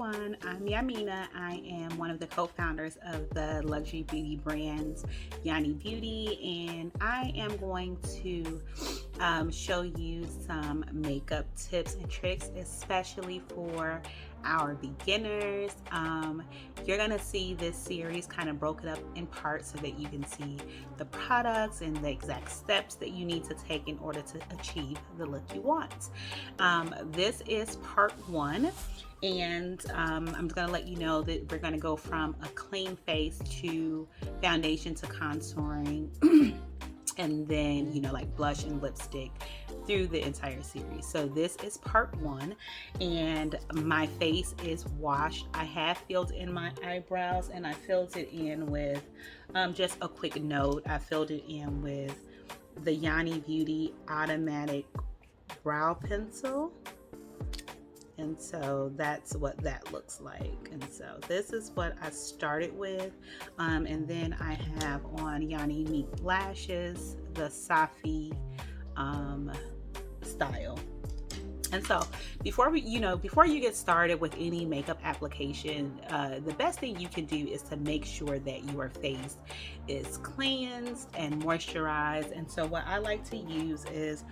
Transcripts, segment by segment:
everyone, I'm Yamina. I am one of the co-founders of the luxury beauty brands YANY Beauty, and I am going to show you some makeup tips and tricks, especially for our beginners. You're gonna see this series kind of broken up in parts so that you can see the products and the exact steps that you need to take in order to achieve the look you want. This is part one, and I'm gonna let you know that we're gonna go from a clean face to foundation to contouring and then, you know, like blush and lipstick through the entire series. So this is part one, and my face is washed. I have filled in my eyebrows, and I filled it in with just a quick note. I filled it in with the YANY Beauty automatic brow pencil. And so that's what that looks like. And so this is what I started with. And then I have on YANY Mink lashes, the Safi style. And so before you get started with any makeup application, the best thing you can do is to make sure that your face is cleansed and moisturized. And so what I like to use is,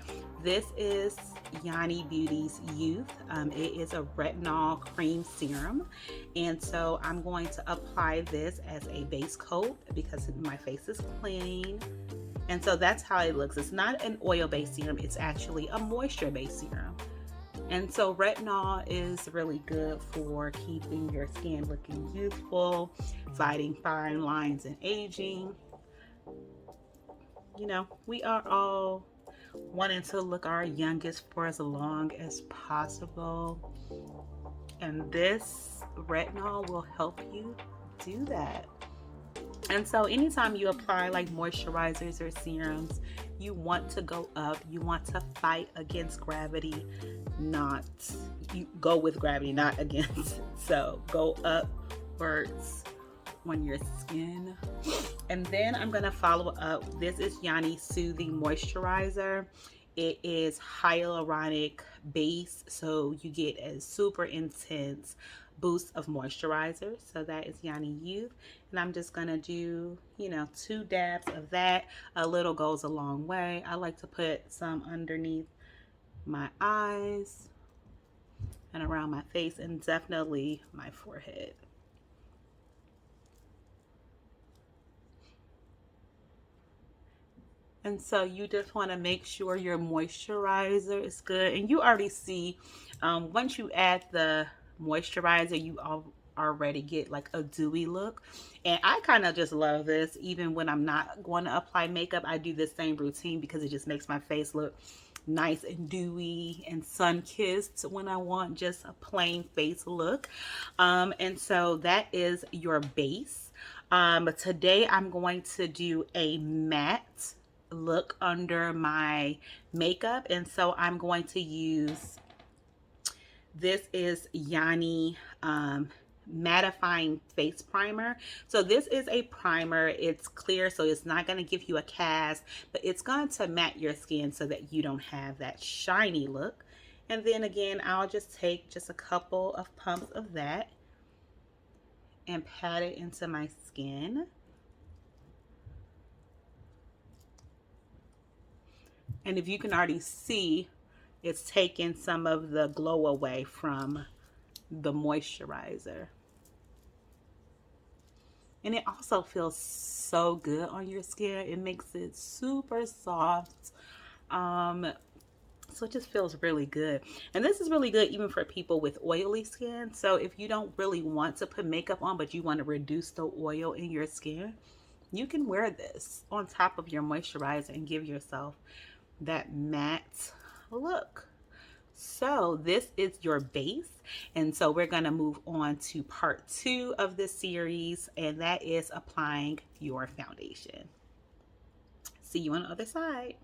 this is YANY Beauty's Youth. It is a retinol cream serum. And so I'm going to apply this as a base coat because my face is clean. And so that's how it looks. It's not an oil-based serum, it's actually a moisture-based serum. And so retinol is really good for keeping your skin looking youthful, fighting fine lines and aging. You know, we are all wanting to look our youngest for as long as possible. And this retinol will help you do that. And so anytime you apply like moisturizers or serums, you want to go up, you want to fight against gravity, you go with gravity, not against. So go upwards on your skin. And then I'm gonna follow up. This is YANY Soothing Moisturizer. It is hyaluronic base, so you get a super intense boost of moisturizer. So that is YANY Youth. And I'm just gonna do, 2 dabs of that. A little goes a long way. I like to put some underneath my eyes and around my face, and definitely my forehead. And so you just want to make sure your moisturizer is good. And you already see, once you add the moisturizer, you already get like a dewy look. And I kind of just love this. Even when I'm not going to apply makeup, I do this same routine because it just makes my face look nice and dewy and sun-kissed when I want just a plain face look. And so that is your base. Today I'm going to do a matte look under my makeup, and so I'm going to use, this is YANY Mattifying face primer. So this is a primer. It's clear, so it's not going to give you a cast, but it's going to matte your skin so that you don't have that shiny look. And then again, I'll just take just a couple of pumps of that and pat it into my skin. And if you can already see, it's taking some of the glow away from the moisturizer. And it also feels so good on your skin. It makes it super soft. So it just feels really good. And this is really good even for people with oily skin. So if you don't really want to put makeup on, but you want to reduce the oil in your skin, you can wear this on top of your moisturizer and give yourself that matte look. So this is your base, and so we're going to move on to part 2 of this series, and that is applying your foundation. See you on the other side.